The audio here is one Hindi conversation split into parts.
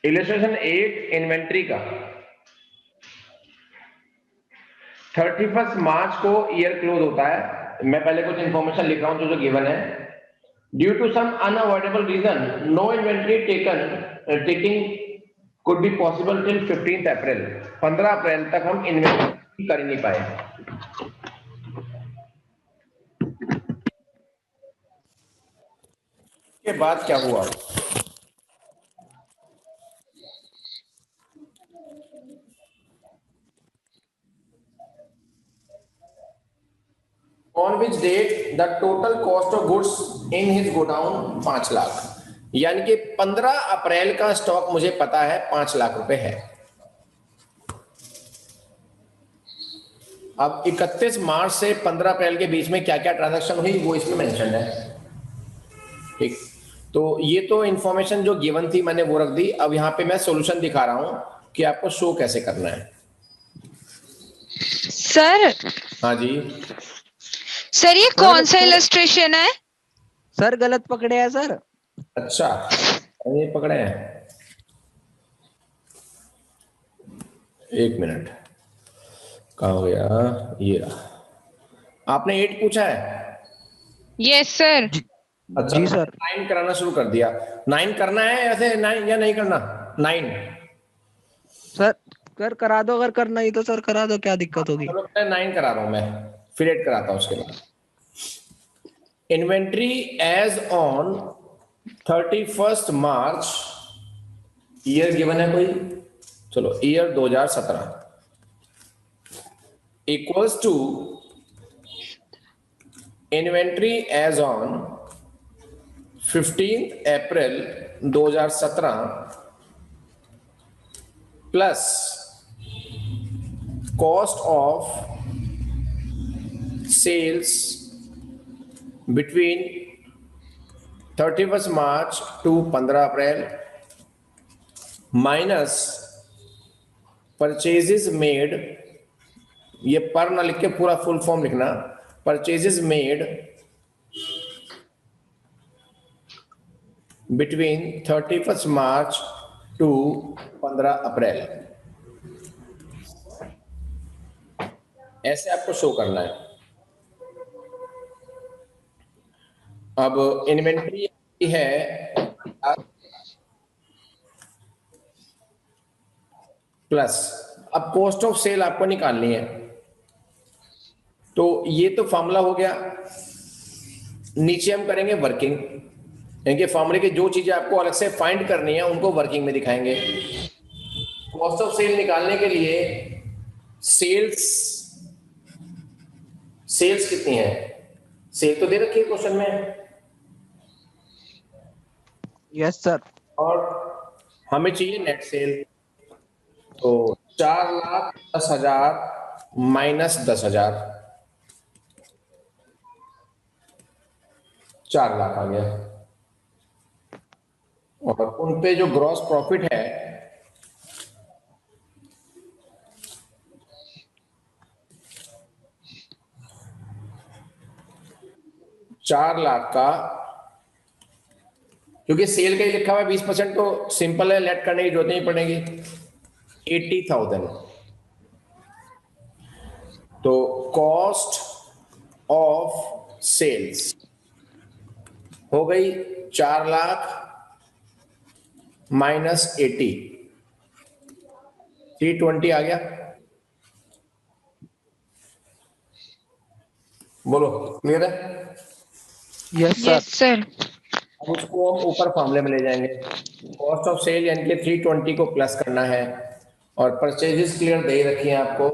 इलस्ट्रेशन 8 इन्वेंट्री का 31 मार्च को ईयर क्लोज होता है। मैं पहले कुछ इंफॉर्मेशन लिख रहा हूं जो गिवन है। Due to some unavoidable reason no inventory taking could be possible till 15 April. 15 April तक हम इन्वेंट्री कर ही नहीं पाए। के बाद क्या हुआ? On which date the total cost of goods in his godown 5 lakh, यानी कि 15 अप्रैल का स्टॉक मुझे पता है 5 लाख रुपए है। अब 31 मार्च से 15 अप्रैल के बीच में क्या क्या ट्रांजैक्शन हुई वो इसमें मेंशन है। ठीक, तो ये तो इंफॉर्मेशन जो गिवन थी मैंने वो रख दी। अब यहाँ पे मैं सॉल्यूशन दिखा रहा हूं कि आपको शो कैसे करना है। सर। हाँ जी सर ये कौन सा इलस्ट्रेशन है? सर गलत पकड़े हैं सर। अच्छा, ये पकड़े हैं, एक मिनट, कहाँ हो गया ये रहा। आपने 8 पूछा है? Yes sir. अच्छा जी सर। 9 कराना शुरू कर दिया। 9 करना है ऐसे 9 या नहीं करना? 9 सर कर करा दो, अगर करना ही तो सर करा दो, क्या दिक्कत होगी? चलो 9 करा रहा हूं मैं, फिर 8 कराता हूं उसके बाद। Inventory as on 31 March, year given है कोई? चलो year 2017 equals to inventory as on 15 April 2017 plus cost of sales between 31 March to 15 April minus purchases made, ये पर ना लिख के पूरा फुल फॉर्म लिखना, purchases made between 31 March to 15 April, ऐसे आपको शो करना है। अब इन्वेंट्री है प्लस, अब कॉस्ट ऑफ सेल आपको निकालनी है। तो ये तो फॉर्मूला हो गया। नीचे हम करेंगे वर्किंग, यानी फॉर्मूले की जो चीजें आपको अलग से फाइंड करनी है उनको वर्किंग में दिखाएंगे। कॉस्ट ऑफ सेल निकालने के लिए सेल्स कितनी है? सेल तो दे रखी है क्वेश्चन में। Yes sir. और हमें चाहिए नेट सेल, तो 4,10,000 माइनस 10,000, 4 लाख आ गया। और उन पे जो ग्रॉस प्रॉफिट है चार लाख का, क्योंकि सेल का ही लिखा हुआ है 20%, तो सिंपल है, लेट करने की जरूरत नहीं पड़ेगी। 80,000, तो कॉस्ट ऑफ सेल्स हो गई 4 लाख माइनस 80, 320 आ गया। बोलो क्लियर है? Yes sir. अब उसको हम ऊपर फॉर्मूले में ले जाएंगे। कॉस्ट ऑफ सेल यानी कि 320 को प्लस करना है, और परचेजेस क्लियर दे ही रखी है आपको।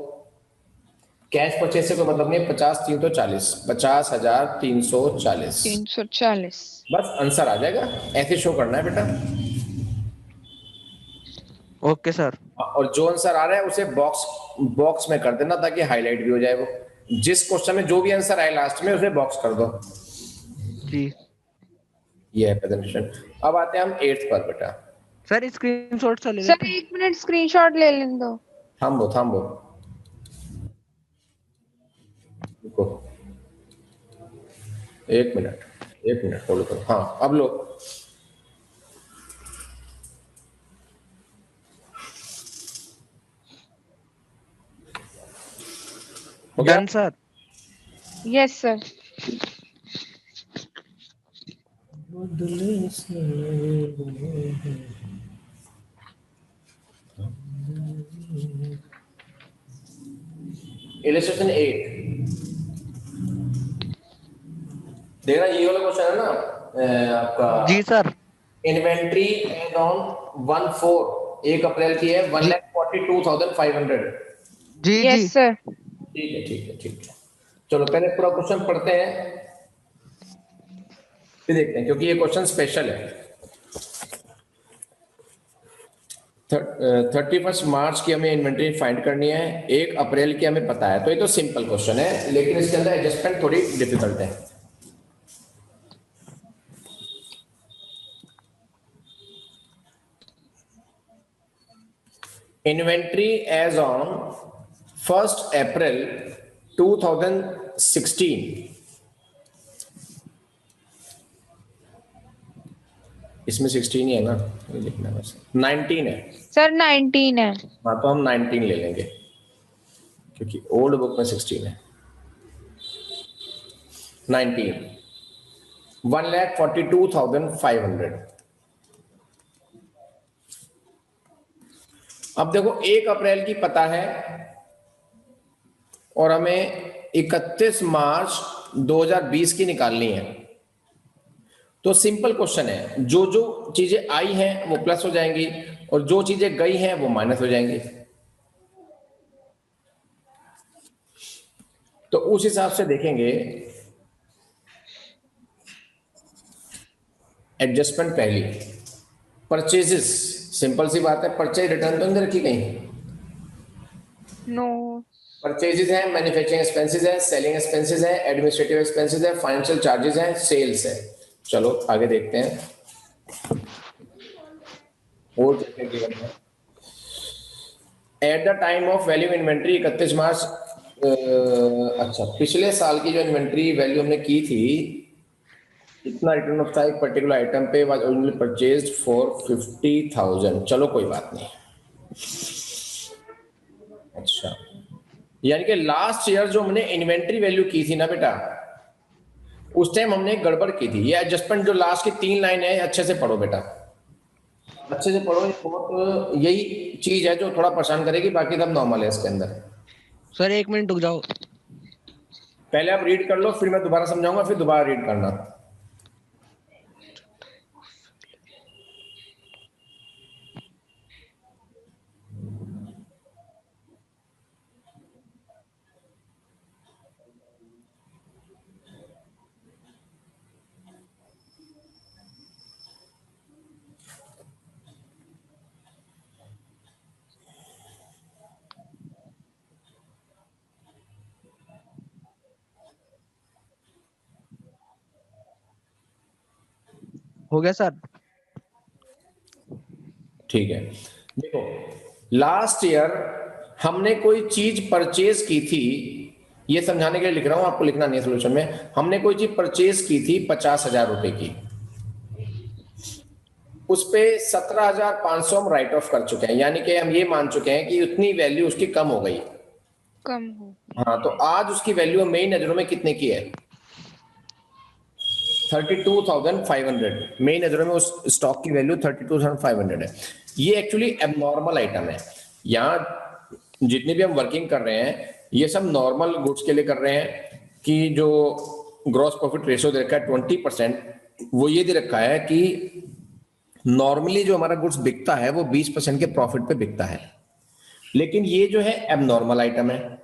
कैश परचेज से कोई मतलब नहीं, 50,340, 50,340, 340। बस आंसर आ जाएगा। ऐसे शो करना है बेटा। Okay sir. और जो आंसर आ रहा है उसे बॉक्स में कर देना ताकि हाईलाइट भी हो जाए। वो जिस क्वेश्चन में जो भी आंसर आए लास्ट में उसे बॉक्स कर दो जी। ये है प्रेजेंटेशन। अब आते हैं हम 8th पर बेटा। सर स्क्रीनशॉट सा ले सर लेते हैं। 1 मिनट स्क्रीनशॉट ले लेने दो। थाम्बो रुको, 1 मिनट होल्ड करो। हाँ अब लो, हो गया? Done sir. Yes, sir. Illustration 8 देखना, ये वाला क्वेश्चन है ना आपका। जी सर। इन्वेंट्री एज ऑन 1/4 1 अप्रैल की है, जी 1,42,500। जी जी। Yes, sir. ठीक है, ठीक है, ठीक है। चलो पहले पूरा क्वेश्चन पढ़ते हैं, फिर देखते हैं, क्योंकि ये क्वेश्चन स्पेशल है। 31 मार्च की हमें इन्वेंट्री फाइंड करनी है, 1 अप्रैल की हमें पता है, तो ये तो सिंपल क्वेश्चन है, लेकिन इसके अंदर एडजस्टमेंट थोड़ी डिफिकल्ट है। इन्वेंट्री एज ऑन 1 अप्रैल 2016, इसमें 16 ही है ना, ये लिखना है बस, 19 है। Sir, 19 है। हाँ, तो हम 19 ले लेंगे, क्योंकि ओल्ड बुक में 16 है। 19, 1,42,500। अब देखो 1 अप्रैल की पता है और हमें 31 मार्च 2020 की निकालनी है। तो सिंपल क्वेश्चन है, जो जो चीजें आई हैं वो प्लस हो जाएंगी और जो चीजें गई हैं वो माइनस हो जाएंगी। तो उस हिसाब से देखेंगे। एडजस्टमेंट पहली, परचेजेस, सिंपल सी बात है, परचेज रिटर्न तो नहीं रखी कहीं। No. परचेजेस है, मैन्युफैक्चरिंग एक्सपेंसेस है, सेलिंग एक्सपेंसेस है, एडमिनिस्ट्रेटिव एक्सपेंसेस है, फाइनेंशियल चार्जेस है, सेल्स है। चलो आगे देखते हैं और क्या क्या गिवन है। At the time of value inventory 31 मार्च, अच्छा पिछले साल की जो इन्वेंट्री वैल्यू हमने की थी, इतना रिटर्न ऑफ था एक पर्टिकुलर आइटम पे, वाज ओरिजिनली परचेज्ड फॉर 50,000। चलो कोई बात नहीं। अच्छा, यानी कि लास्ट ईयर जो हमने इन्वेंट्री वैल्यू की थी ना बेटा, उस टाइम हमने एक गड़बड़ की थी। ये एडजस्टमेंट जो लास्ट की 3 लाइन है, अच्छे से पढ़ो बेटा, अच्छे से पढ़ो। ये बहुत यही चीज है जो थोड़ा परेशान करेगी, बाकी सब नॉर्मल है इसके अंदर। सर 1 मिनट रुक जाओ। पहले आप रीड कर लो, फिर मैं दोबारा समझाऊंगा, फिर दोबारा रीड करना। हो गया सर। ठीक है, देखो लास्ट ईयर हमने कोई चीज परचेज की थी, ये समझाने के लिए लिख रहा हूं, आपको लिखना नहीं है सोल्यूशन में। हमने कोई चीज परचेज की थी 50,000 रुपए की, उस पे 17,500 हम राइट ऑफ कर चुके हैं, यानी कि हम ये मान चुके हैं कि उतनी वैल्यू उसकी कम हो गई। कम हो। हाँ, तो आज उसकी वैल्यू मेरी नजरों में कितने की है? 32,500। मेरी नजरों में उस स्टॉक की वैल्यू 32,500 है। ये एक्चुअली एबनॉर्मल आइटम है। यहाँ जितनी भी हम वर्किंग कर रहे हैं, ये सब नॉर्मल गुड्स के लिए कर रहे हैं कि जो ग्रॉस प्रॉफिट रेशियो दे रखा है 20%, वो ये दे रखा है कि नॉर्मली जो हमारा गुड्स बिकता है वो 20% के प्रॉफिट पे बिकता है। लेकिन ये जो है एबनॉर्मल आइटम है,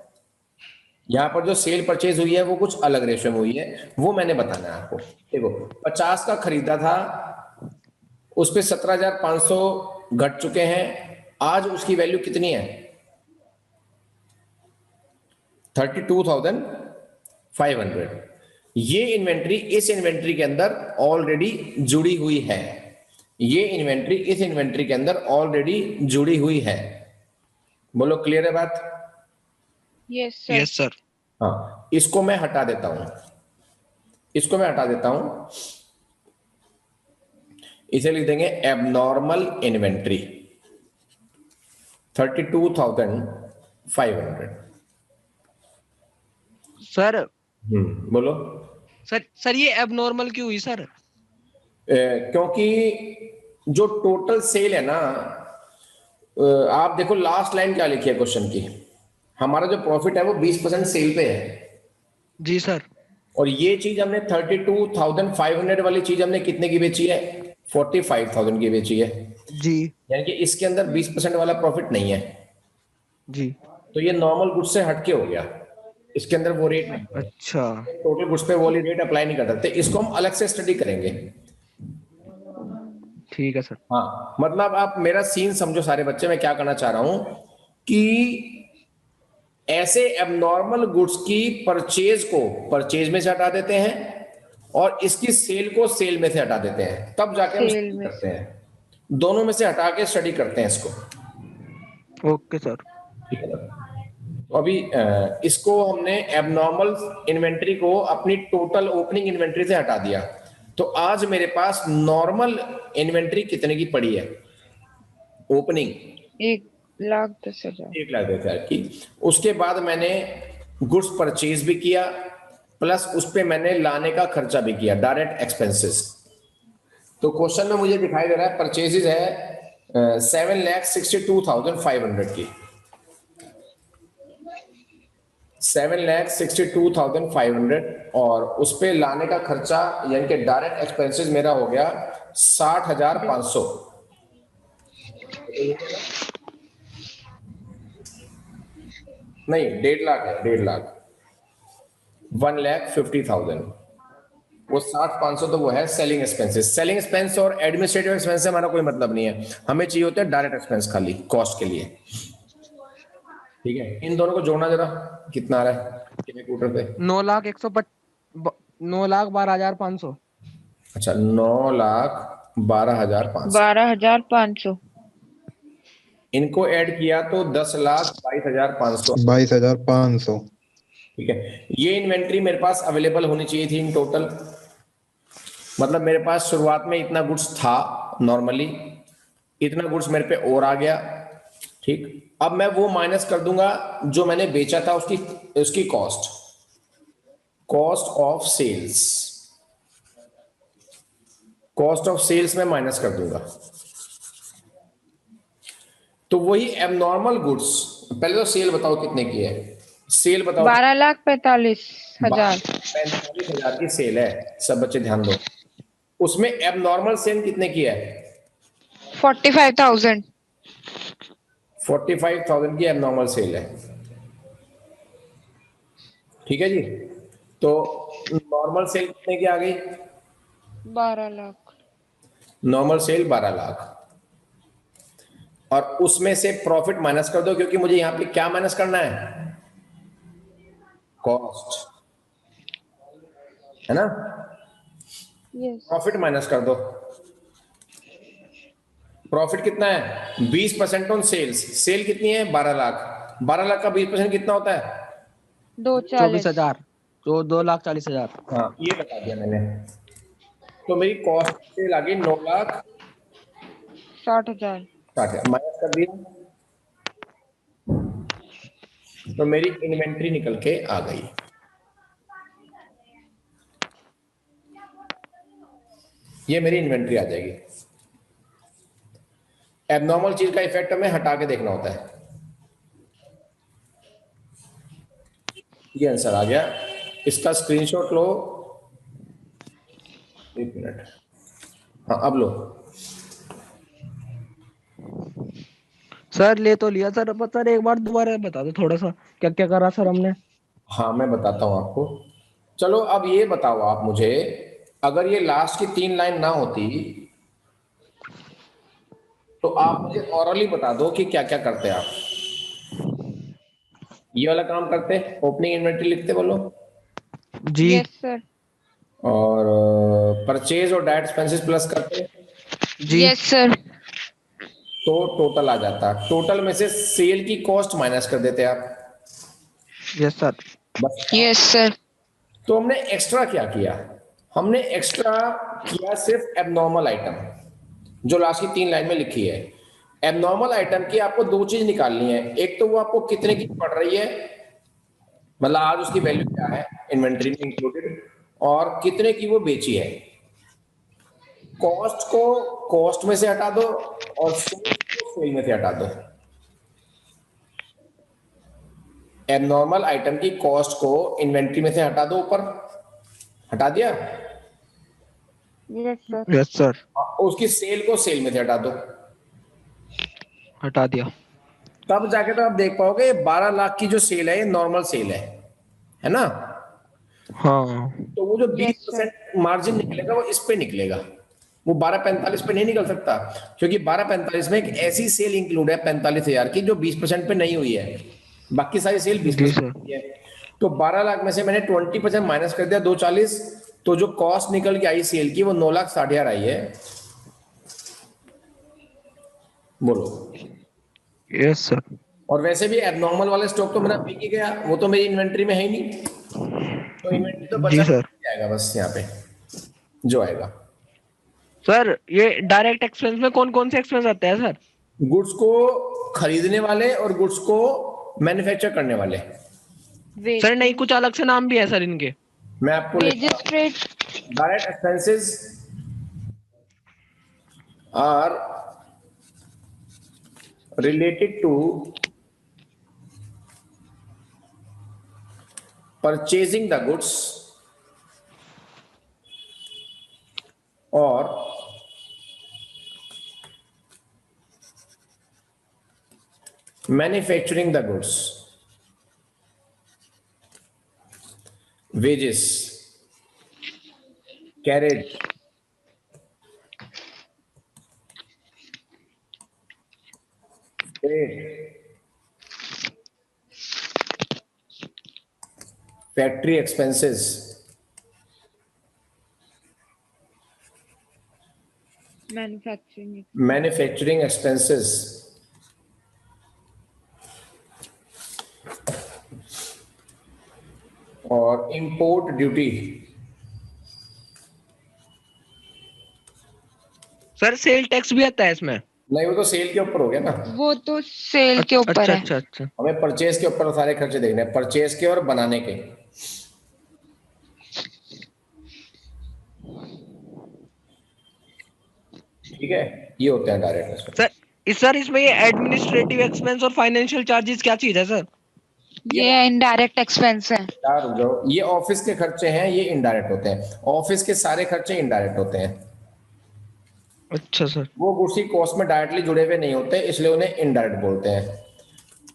यहाँ पर जो सेल परचेज हुई है वो कुछ अलग रेशियो में हुई है, वो मैंने बताना है आपको। देखो 50 का खरीदा था, उस पे 17,500 घट चुके हैं, आज उसकी वैल्यू कितनी है? 32,500। ये इन्वेंट्री इस इन्वेंट्री के अंदर ऑलरेडी जुड़ी हुई है। ये इन्वेंट्री इस इन्वेंट्री के अंदर ऑलरेडी जुड़ी हुई है। बोलो क्लियर है बात? Yes, sir. Yes sir. हाँ, इसको मैं हटा देता हूं, इसको मैं हटा देता हूं, इसे लिख देंगे एबनॉर्मल इन्वेंट्री 32,500। सर बोलो। सर ये एबनॉर्मल क्यों हुई सर? क्योंकि जो टोटल सेल है ना, आप देखो लास्ट लाइन क्या लिखी है क्वेश्चन की, हमारा जो प्रॉफिट है वो 20% सेल पे है। जी सर। और ये चीज हमने 32,500 वाली चीज हमने कितने की बेची है? 45,000 की बेची है। जी यानी कि इसके अंदर 20% वाला प्रॉफिट नहीं है। जी। तो ये नॉर्मल गुड्स से हटके हो गया, इसके अंदर वो रेट नहीं है। अच्छा टोटल गुड्स पे वो रेट अप्लाई नहीं कर सकते, इसको हम अलग से स्टडी करेंगे। ठीक है सर। हाँ, मतलब आप मेरा सीन समझो सारे बच्चे, मैं क्या करना चाह रहा हूं कि ऐसे एबनॉर्मल गुड्स की परचेज को परचेज में से हटा देते हैं और इसकी सेल को सेल में से हटा देते हैं, तब जाके हम सेल स्टडी में करते हैं। दोनों में से हटा के स्टडी करते हैं इसको। Okay sir. ठीक है ना? तो अभी इसको हमने एबनॉर्मल इन्वेंट्री को अपनी टोटल ओपनिंग इन्वेंट्री से हटा दिया। तो आज मेरे पास नॉर्मल इन्वेंट्री कितने की पड़ी है? ओपनिंग 1,10,000। 1,10,000 की। उसके बाद मैंने गुड्स परचेज भी किया, प्लस उस पे मैंने लाने का खर्चा भी किया, डायरेक्ट एक्सपेंसेस। तो क्वेश्चन में मुझे दिखाई दे रहा है परचेजेज है 7,62,500 की, 7,62,500, और उस पे लाने का खर्चा यानी कि डायरेक्ट एक्सपेंसेस मेरा हो गया 60,500। नहीं, 1.5 लाख है, 1.5 लाख, 1,50,000। वो 60,500 तो वो है सेलिंग एक्सपेंसेस। सेलिंग एक्सपेंस और एडमिनिस्ट्रेटिव एक्सपेंस से हमारा कोई मतलब नहीं है, हमें चाहिए होता है डायरेक्ट एक्सपेंस खाली कॉस्ट के लिए। ठीक है, इन दोनों को जोड़ना जरा, कितना आ रहा है कैलकुलेटर पे? 9,12,500। अच्छा, 9,12,500। 12,500। इनको ऐड किया तो 10,22,500। 22,500। ठीक है, ये इन्वेंट्री मेरे पास अवेलेबल होनी चाहिए थी इन टोटल। मतलब मेरे पास शुरुआत में इतना गुड्स था नॉर्मली, इतना गुड्स मेरे पे और आ गया। ठीक, अब मैं वो माइनस कर दूंगा जो मैंने बेचा था, उसकी cost of sales, cost of sales में माइनस कर दूंगा। तो वही एबनॉर्मल गुड्स, पहले तो सेल बताओ कितने की है, सेल बताओ। 12,45,000। 45,000 की सेल है, सब बच्चे ध्यान दो। उसमें एबनॉर्मल सेल कितने की है? 45,000। 45,000 की एबनॉर्मल सेल है। ठीक है जी, तो नॉर्मल सेल कितने की आ गई? 12 लाख। नॉर्मल सेल 12 लाख, और उसमें से प्रॉफिट माइनस कर दो, क्योंकि मुझे यहां पे क्या माइनस करना है? कॉस्ट, है ना? यस। प्रॉफिट माइनस कर दो। प्रॉफिट कितना है? 20% ऑन सेल्स। सेल कितनी है? 12 लाख। 12 लाख का 20% कितना होता है? 2,40,000। 24,000। तो 2,40,000। हाँ, ये बता दिया मैंने। तो मेरी कॉस्ट सेल आ गई 60,000। 9,60,000, माइनस कर दिया, तो मेरी इन्वेंट्री निकल के आ गई। ये मेरी इन्वेंट्री आ जाएगी। एबनॉर्मल चीज का इफेक्ट हमें हटा के देखना होता है। ये आंसर आ गया, इसका स्क्रीनशॉट लो। एक मिनट, हाँ अब लो। सर ले तो लिया सर, पर सर एक बार दोबारा बता दो थोड़ा सा क्या क्या करा सर हमने। हाँ, मैं बताता हूं आपको। चलो अब ये बताओ आप मुझे, अगर ये लास्ट की 3 लाइन ना होती तो आप मुझे ऑरली बता दो कि क्या क्या करते आप। ये वाला काम करते, ओपनिंग इन्वेंट्री लिखते, बोलो। जी यस सर। और परचेज और डायरेक्ट एक्सपेंसेस प्लस करते, जी यस सर। तो टोटल आ जाता। टोटल में से सेल की कॉस्ट माइनस कर देते आप, यस सर। बस। Yes sir. तो हमने एक्स्ट्रा क्या किया? हमने एक्स्ट्रा किया सिर्फ एबनॉर्मल आइटम, जो लास्ट की 3 लाइन में लिखी है। एबनॉर्मल आइटम की आपको 2 चीज निकालनी है, एक तो वो आपको कितने की पड़ रही है, मतलब आज उसकी वैल्यू क्या है इन्वेंट्री में इंक्लूडेड, और कितने की वो बेची है। कॉस्ट को कॉस्ट में से हटा दो और सेल्स को सेल में से हटा दो। एबनॉर्मल आइटम की कॉस्ट को इन्वेंट्री में से हटा दो, ऊपर हटा दिया, यस सर। यस सर, उसकी सेल को सेल में से हटा दो, हटा दिया। तब जाके तो आप देख पाओगे 12 लाख की जो सेल है ये नॉर्मल सेल है ना। हाँ तो वो जो Yes, 20% मार्जिन निकलेगा वो इस पे निकलेगा, वो 1245 पे नहीं निकल सकता, क्योंकि 1245 में एक ऐसी सेल इंक्लूड है 45,000 की जो 20% पे नहीं हुई है, बाकी सारी सेल जी 20% सर। की है। तो 12 लाख में से मैंने 20% माइनस कर दिया 240, तो जो कॉस्ट निकल के आई सेल की वो 9,60,000 आई है। बोलो। Yes sir. और वैसे भी एबनॉर्मल वाले स्टॉक तो मेरा बिक ही गया, वो तो मेरी इन्वेंट्री में है ही नहीं, तो इन्वेंट्री तो जी बचा सर। जाएगा बस यहाँ पे जो आएगा। सर ये डायरेक्ट एक्सपेंस में कौन कौन से एक्सपेंस आते हैं सर? गुड्स को खरीदने वाले और गुड्स को मैन्युफैक्चर करने वाले। सर नहीं, कुछ अलग से नाम भी है सर इनके? मैं आपको Wages rate. Direct expenses are related to purchasing the goods और manufacturing the goods. wages carried factory expenses, manufacturing expenses, और import duty। Sir sale tax भी आता है इसमें? नहीं, वो तो सेल के ऊपर हो गया ना, वो तो सेल के ऊपर अच्छा है। अच्छा अच्छा। हमें परचेज के ऊपर सारे खर्चे देखने हैं, परचेज के और बनाने के। ठीक है, ये होते हैं डायरेक्ट एक्सपेंस। सर इसमें ये एडमिनिस्ट्रेटिव एक्सपेंस और फाइनेंशियल चार्जेस क्या चीज है सर? ये इनडायरेक्ट एक्सपेंस है। यार रुक जाओ, ये ऑफिस के खर्चे हैं, ये इनडायरेक्ट होते हैं, ऑफिस के सारे खर्चे इनडायरेक्ट होते हैं। अच्छा सर। वो गुड्स की कॉस्ट में डायरेक्टली जुड़े हुए नहीं होते, इसलिए उन्हें इनडायरेक्ट बोलते हैं।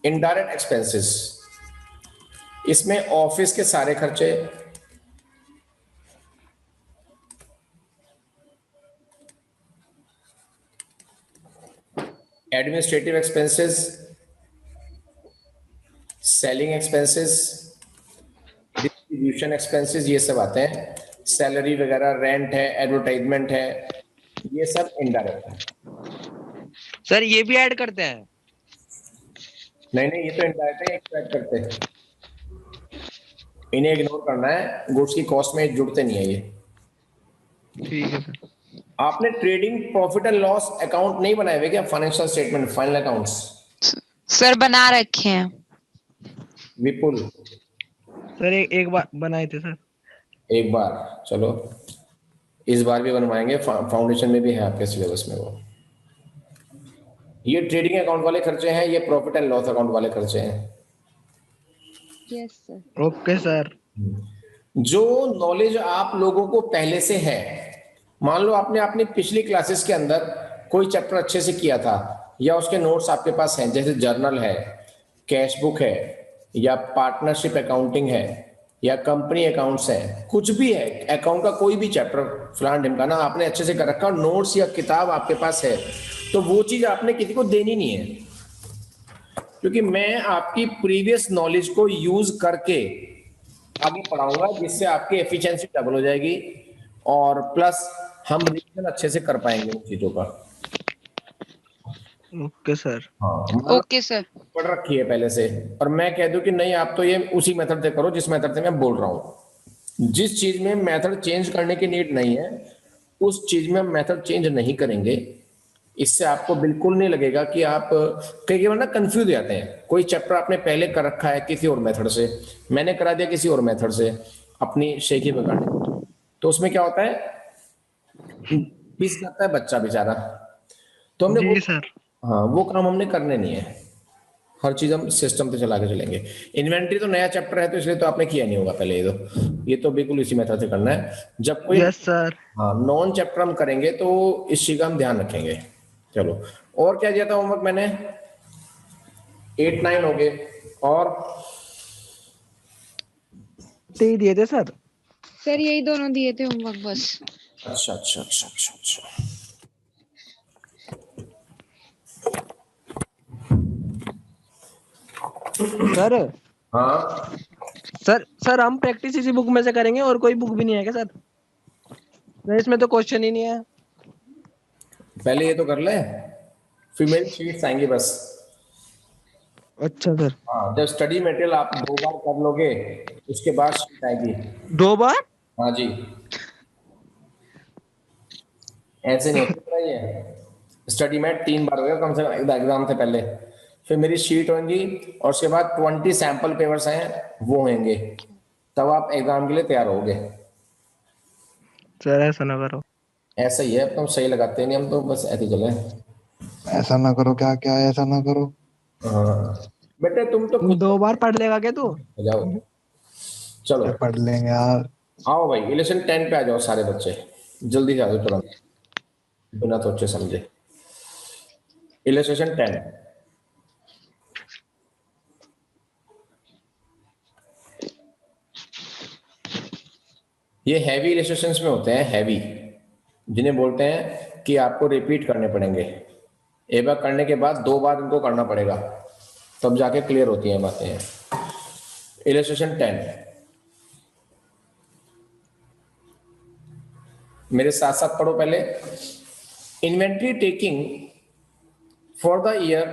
इनडायरेक्ट एक्सपेंसेस, इसमें ऑफिस के सारे खर्चे, administrative expenses, selling expenses, distribution expenses, ये सब आते हैं। सैलरी वगैरह, रेंट है, एडवर्टाइजमेंट है, ये सब इनडायरेक्ट है। सर ये भी ऐड करते हैं? नहीं नहीं, ये तो इनडायरेक्ट है, एक्सपेक्ट करते हैं, इन्हें इग्नोर करना है, गुड्स की कॉस्ट में जुड़ते नहीं है ये। ठीक है सर। आपने trading profit and loss account नहीं बनाए हुए क्या, financial statement, final accounts? Sir बना रखे हैं। विपुल, सर एक बार बनाए थे सर। एक बार, चलो इस बार भी बनवाएंगे, फाउंडेशन में भी है आपके सिलेबस में वो। ये ट्रेडिंग अकाउंट वाले खर्चे हैं, ये प्रॉफिट एंड लॉस अकाउंट वाले खर्चे हैं। Yes sir. Okay sir. जो नॉलेज आप लोगों को पहले से है, मान लो आपने अपनी पिछली क्लासेस के अंदर कोई चैप्टर अच्छे से किया था, या उसके नोट्स आपके पास हैं, जैसे जर्नल है, कैश बुक है, या पार्टनरशिप अकाउंटिंग है, या कंपनी अकाउंट्स है, कुछ भी है, अकाउंट का कोई भी चैप्टर फलान ढिमकाना आपने अच्छे से कर रखा, नोट्स या किताब आपके पास है, तो वो चीज आपने किसी को देनी नहीं है, क्योंकि मैं आपकी प्रीवियस नॉलेज को यूज करके आगे पढ़ाऊंगा, जिससे आपकी एफिशिएंसी डबल हो जाएगी, और प्लस हम रिवीजन अच्छे से कर पाएंगे उन चीजों का। Okay sir. हाँ, ओके सर। पढ़ रखी है पहले से, और मैं कह दूं कि नहीं आप तो ये उसी मेथड से करो जिस मेथड से मैं बोल रहा हूं। जिस चीज में मेथड चेंज करने की नीड नहीं है, उस चीज में मेथड चेंज नहीं करेंगे, इससे आपको बिल्कुल नहीं लगेगा कि आप कई बार ना कंफ्यूज हो जाते हैं। कोई चैप्टर आपने पहले कर रखा है किसी और मेथड से, मैंने करा दिया किसी और मेथड से अपनी शेखी पकड़ने, तो उसमें क्या होता है, पिस जाता है बच्चा बेचारा। तो हमने वो, जी सर। हाँ वो काम हमने करने नहीं है। हर चीज हम सिस्टम पे चला के चलेंगे। इन्वेंट्री तो नया चैप्टर है तो इसलिए तो आपने किया नहीं होगा पहले, ये तो बिल्कुल इसी मेथड से करना है। जब कोई यस सर। हाँ नॉन चैप्टर हम करेंगे तो इस चीज का हम ध्यान रखेंगे। चलो, और क्या दिया था होमवर्क मैंने? 8 9 हो गए, और दे दिए थे सर। सर यही दोनों दिए थे होमवर्क बस। अच्छा अच्छा अच्छा अच्छा अच्छा। सर हाँ सर हम प्रैक्टिस इसी बुक में से करेंगे और कोई बुक भी नहीं है क्या सर? नहीं, इसमें तो क्वेश्चन ही नहीं है। पहले ये तो कर ले, फिर मेरी शीट्स आएंगी बस। अच्छा सर। हाँ जब स्टडी मटेरियल आप 2 बार कर लोगे उसके बाद शीट आएगी। 2 बार? हाँ जी, ऐसे नहीं होता ये। स्टडी में 3 बार होगा कम से कम एग्जाम से पहले, फिर मेरी शीट होंगी और उसके बाद 20 सैंपल पेपर्स हैं वो होंगे, तब आप एग्जाम के लिए तैयार होगे। सर ऐसा ना करो। ऐसा ही है, अब तो हम सही लगाते नहीं, हम तो बस ऐसे ही चले। ऐसा ना करो, क्या क्या ऐसा ना करो। हाँ बेटे तुम तो खुद 2 बार पढ़ लेगा क्या तू? हो जाओ। चलो अरे पढ़ लेंगे यार। आओ भाई, इलेक्शन 10 पे आ जाओ सारे बच्चे, जल्दी से आ जाओ तुरंत, बिना सोचे समझे। इलेक्शन 10। ये हैवी इलस्ट्रेशंस में होते हैं, हैवी, जिन्हें बोलते हैं कि आपको रिपीट करने पड़ेंगे। एक बार करने के बाद 2 बार इनको करना पड़ेगा, तब जाके क्लियर होती हैं बातें। इलस्ट्रेशन 10, मेरे साथ साथ पढ़ो पहले। Inventory taking for the year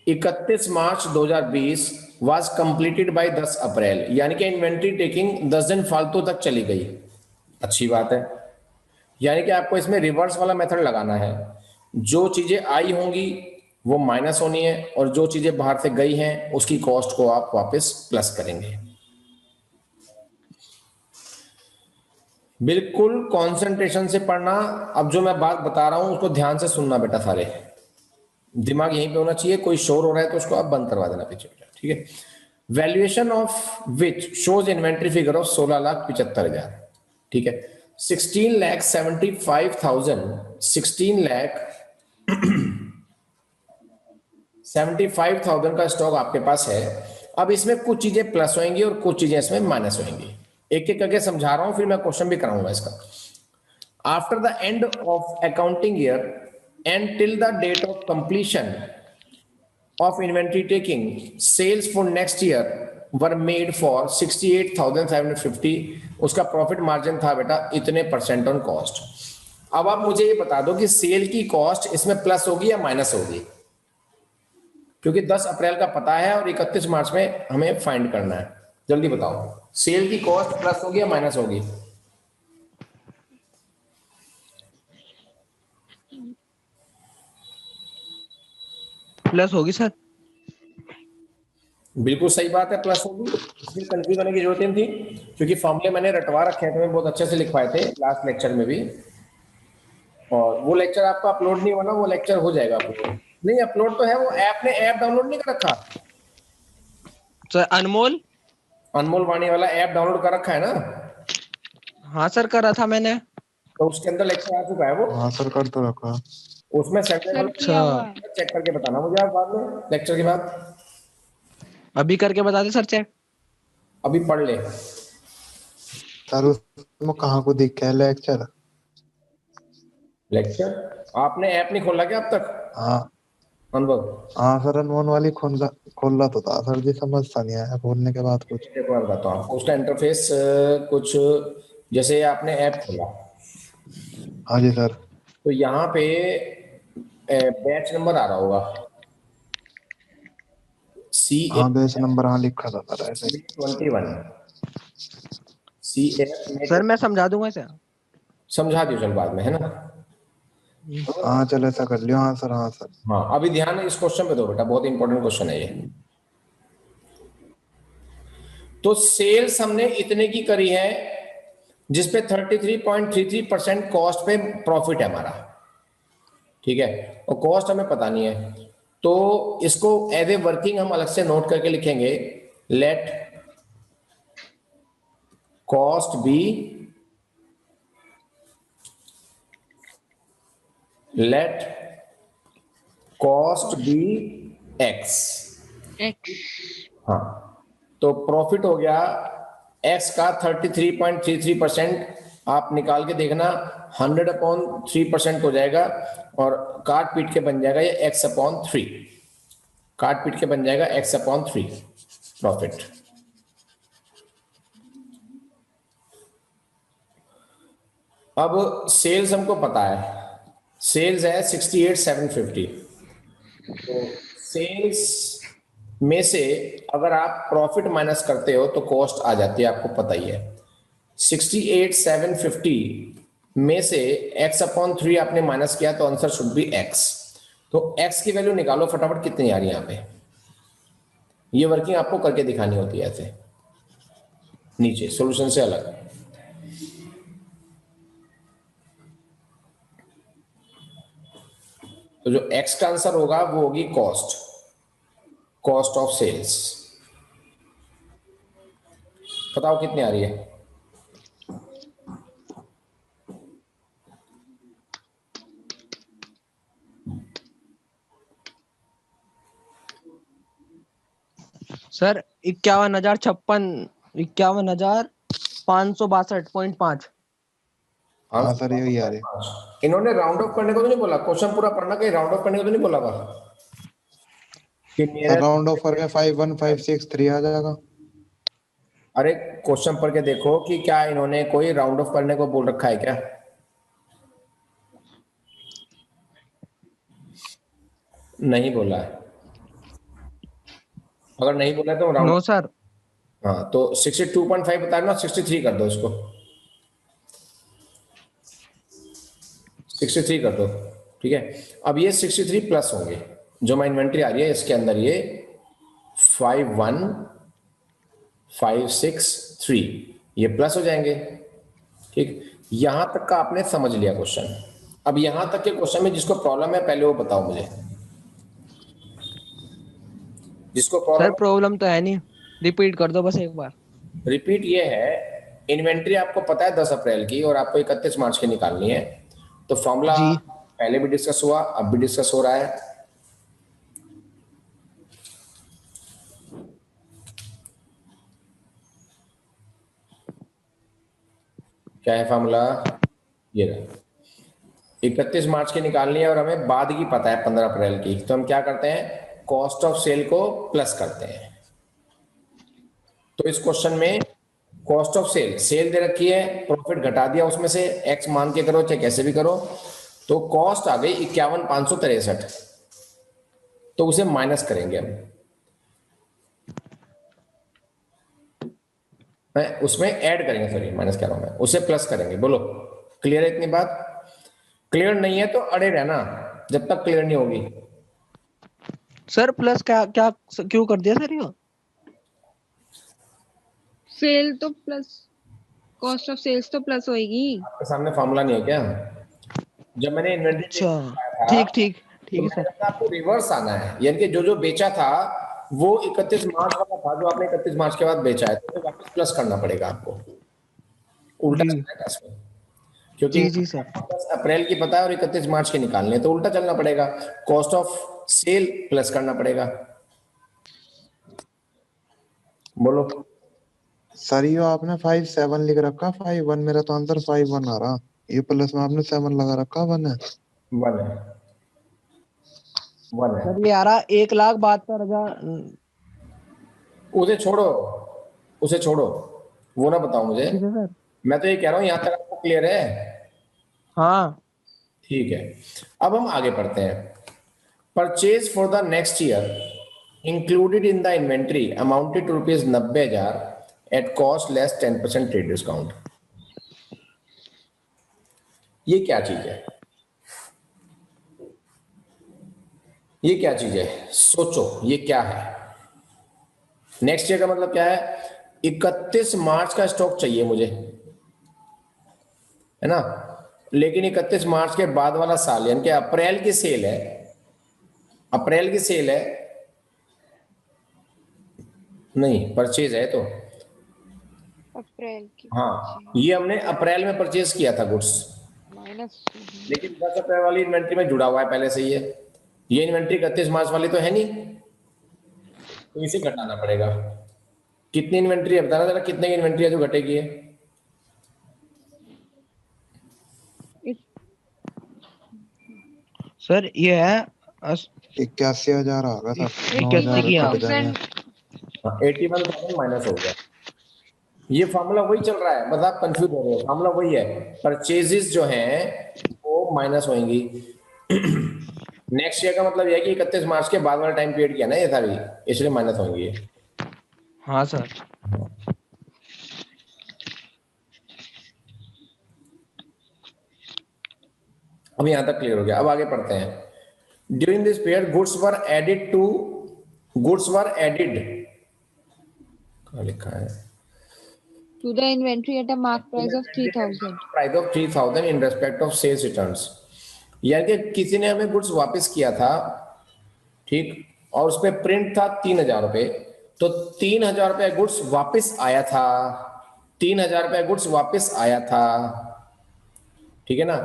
31 March 2020 was completed by 10 अप्रैल, यानी कि इन्वेंट्री टेकिंग 10 दिन फालतू तक चली गई। अच्छी बात है, यानी कि आपको इसमें रिवर्स वाला मेथड लगाना है। जो चीजें आई होंगी वो माइनस होनी है और जो चीजें बाहर से गई हैं उसकी कॉस्ट को आप वापस प्लस करेंगे। बिल्कुल कंसंट्रेशन से पढ़ना। अब जो मैं बात बता रहा हूं उसको ध्यान से सुनना बेटा, सारे दिमाग यहीं पे होना चाहिए। कोई शोर हो रहा है तो उसको आप बंद करवा देना पीछे, ठीक है। Valuation of which shows inventory figure of 16,75,000, ठीक है। 16,75,000 का स्टॉक आपके पास है। अब इसमें कुछ चीजें प्लस होंगी और कुछ चीजें इसमें माइनस होंगी। एक एक करके समझा रहा हूं, फिर मैं क्वेश्चन भी कराऊंगा इसका। After the end of accounting year and till the date of completion of inventory taking, sales for next year were made for 68,750। उसका प्रॉफिट मार्जिन था बेटा इतने % ऑन कॉस्ट। अब आप मुझे ये बता दो कि सेल की कॉस्ट इसमें प्लस होगी या माइनस होगी, क्योंकि 10 अप्रैल का पता है और 31 मार्च में हमें फाइंड करना है। जल्दी बताओ, सेल की कॉस्ट प्लस होगी या माइनस होगी? प्लस होगी सर। बिल्कुल सही बात है, प्लस होगी। इसमें कंफ्यूज होने की जरूरत नहीं थी, क्योंकि फॉर्मूले मैंने रटवा रखे हैं, तुम्हें बहुत अच्छे से लिखवाए थे लास्ट लेक्चर में भी। और वो लेक्चर आपका अपलोड नहीं हुआ ना, वो लेक्चर हो जाएगा अपलोड। नहीं अपलोड तो है, वो ऐप ने ऐप डाउनलोड नहीं कर रखा सर अनमोल। अनमोल वाणी वाला ऐप डाउनलोड कर रखा है ना? हाँ सर करा था मैंने। तो उसके अंदर लेक्चर आ चुका है वो, हाँ सर कर तो रखा। उसमें सेंटर सर किया हुआ है। चेक करके बताना मुझे आप बाद में लेक्चर के बाद। अभी करके बता दे सर चेक। अभी पढ़ ले। सर उसमें कहाँ को दिख गया लेक्चर? लेक्चर आपने ऐप नहीं खोला क्या अब तक हाँ अनुभव? हाँ सर, अनमोल वाली खोला तो था सर जी, समझ सा नहीं आया खोलने के बाद कुछ। देखो मैं बताता हूँ आपको, उसका इंटरफेस कुछ जैसे आपने ऐप खोला, हाँ जी सर। तो यहाँ पे बैच नंबर आ रहा होगा, हाँ बैच नंबर हाँ लिखा था सर ऐसे। CA21। CA सर मैं समझा दूंगा इसे। समझा दियो चल बाद में, है ना। हाँ चलो ऐसा कर लियो। हाँ सर, हाँ सर। हाँ, अभी ध्यान इस क्वेश्चन पे दो बेटा, बहुत इंपॉर्टेंट क्वेश्चन है ये। तो सेल्स हमने इतने की करी है जिसपे 33.33% कॉस्ट पे प्रॉफिट है हमारा, ठीक है, और कॉस्ट हमें पता नहीं है, तो इसको एज ए वर्किंग हम अलग से नोट करके लिखेंगे, let cost be, let cost be x. X. हाँ, तो प्रॉफिट हो गया एक्स का 33.33%, आप निकाल के देखना 100/3% हो जाएगा, और काट पीट के बन जाएगा ये x/3, काट पीट के बन जाएगा x/3 प्रॉफिट। अब सेल्स हमको पता है, सेल्स है 68,750, तो सेल्स में से अगर आप प्रॉफिट माइनस करते हो तो कॉस्ट आ जाती है, आपको पता ही है। 68,750 में से x/3 आपने माइनस किया तो आंसर शुड बी x। तो x की वैल्यू निकालो फटाफट, कितनी आ रही है यहाँ पे। ये वर्किंग आपको करके दिखानी होती है ऐसे नीचे सॉल्यूशन से अलग। तो जो x का आंसर होगा वो होगी कॉस्ट, कॉस्ट ऑफ सेल्स। बताओ कितनी आ रही है। सर 51,562.5। हाँ सर, यही आ रही है। इन्होंने राउंड ऑफ करने को तो नहीं बोला, क्वेश्चन पूरा पढ़ना, कहीं राउंड ऑफ करने को तो नहीं बोला था कि सर राउंड ऑफ करके 51,563 आ जाएगा। अरे क्वेश्चन पढ़ के देखो कि क्या इन्होंने कोई राउंड ऑफ करने को बोल रखा है क्या। नहीं बोला है, अगर नहीं बोला है तो राउंड। No sir. हाँ, तो 62.5 बता रहे ना, 63 कर दो उसको, 63 कर दो, ठीक है। अब ये 63 प्लस होंगे, जो मैं इन्वेंट्री आ रही है इसके अंदर ये 51,563 ये प्लस हो जाएंगे, ठीक। यहां तक का आपने समझ लिया क्वेश्चन। अब यहां तक के क्वेश्चन में जिसको प्रॉब्लम है पहले वो बताओ मुझे, जिसको सर प्रॉब्लम। प्रॉब्लम तो है नहीं, रिपीट कर दो बस एक बार। रिपीट ये है, इन्वेंट्री आपको पता है 10 अप्रैल की और आपको 31 मार्च की निकालनी है, तो फॉर्मूला जी। पहले भी डिस्कस हुआ, अब भी डिस्कस हो रहा है। क्या है फॉर्मूला, ये रहा। 31 मार्च की निकालनी है और हमें बाद की पता है 15 अप्रैल की, तो हम क्या करते हैं, कॉस्ट ऑफ सेल को प्लस करते हैं। तो इस क्वेश्चन में कॉस्ट ऑफ सेल, सेल दे रखी है, प्रॉफिट घटा दिया उसमें से, एक्स मान के करो चाहे कैसे भी करो, तो कॉस्ट आ गई 51,563, तो उसे माइनस करेंगे हम, मैं उसमें ऐड करेंगे, सॉरी माइनस कह रहा हूं मैं, उसे प्लस करेंगे। बोलो क्लियर है इतनी बात। क्लियर नहीं है तो अड़े रहना जब तक क्लियर नहीं होगी। सर प्लस क्या क्या क्यों कर दिया सर ये? सेल तो प्लस, कॉस्ट ऑफ सेल्स तो प्लस होएगी। आपके सामने फॉर्मूला नहीं है क्या, जब मैंने इन्वेंट्री अच्छा ठीक ठीक ठीक है सर। आपको रिवर्स आना है, यानी कि जो जो बेचा था वो 31 मार्च वाला था जो आपने 31 मार्च के बाद बेचा है, तो वापस प्लस करना पड़ेगा आपको, उल्टा जी चलना है इसमें, क्योंकि जी जी सर। 10 अप्रैल की पता है और 31 मार्च की निकालनी है, तो उल्टा चलना पड़ेगा, कॉस्ट ऑफ सेल प्लस करना पड़ेगा। बोलो सर ये आपने 57 लिख रखा, 51 मेरा तो आंसर 51 आ रहा, ये प्लस में आपने 7 लगा रखा, 1 है। 1 है, 1 है। सर ये आ रहा 1,72,000। उसे छोड़ो, उसे छोड़ो, वो ना बताओ मुझे, ठीक है सर। मैं तो ये कह रहा हूं यहां तक आपको क्लियर है। हाँ ठीक है, अब हम आगे बढ़ते हैं। Purchase for the next year included in the inventory amounted to ₹90,000 at cost less 10% trade discount. ये क्या चीज है, ये क्या चीज है, सोचो ये क्या है। नेक्स्ट ईयर का मतलब क्या है, 31 मार्च का स्टॉक चाहिए मुझे, है ना। लेकिन 31 मार्च के बाद वाला साल यानी कि अप्रैल की सेल है, अप्रैल की सेल है, नहीं परचेज है तो, अप्रैल की हाँ ये हमने अप्रैल में परचेज किया था गुड्स, माइनस लेकिन 10 अप्रैल वाली इन्वेंट्री में जुड़ा हुआ है पहले से ही है। ये इन्वेंट्री 31 मार्च वाली तो है नहीं, तो इसे घटाना पड़ेगा। कितनी इन्वेंट्री है बताना जरा, कितने की इन्वेंट्री है जो घटेगी है। सर ये है 81,000 होगा सर, 81 की 9,000 हाँ। कट जाएगा। 81,000 माइनस हो गया। ये फॉर्मूला वही चल रहा है, बस आप कंफ्यूज हो रहे हो, फॉर्मूला वही है। परचेजेस जो हैं वो माइनस होंगी। नेक्स्ट ईयर का मतलब यह है कि 31 मार्च के बाद वाला टाइम पीरियड किया ना ये सारी, इसलिए माइनस होंगी। हाँ सर। अब यहां तक क्लियर हो गया, अब आगे पढ़ते हैं। During this period goods were added to, goods were added, कहां लिखा है, To the inventory at a mark price of 3,000. Price of 3,000 in respect of sales returns. यानी कि किसी ने हमें गुड्स वापस किया था, ठीक, और उस पर प्रिंट था 3,000 रुपए, तो 3,000 रुपए गुड्स वापस आया था, 3,000 रुपए गुड्स वापस आया था, ठीक है ना।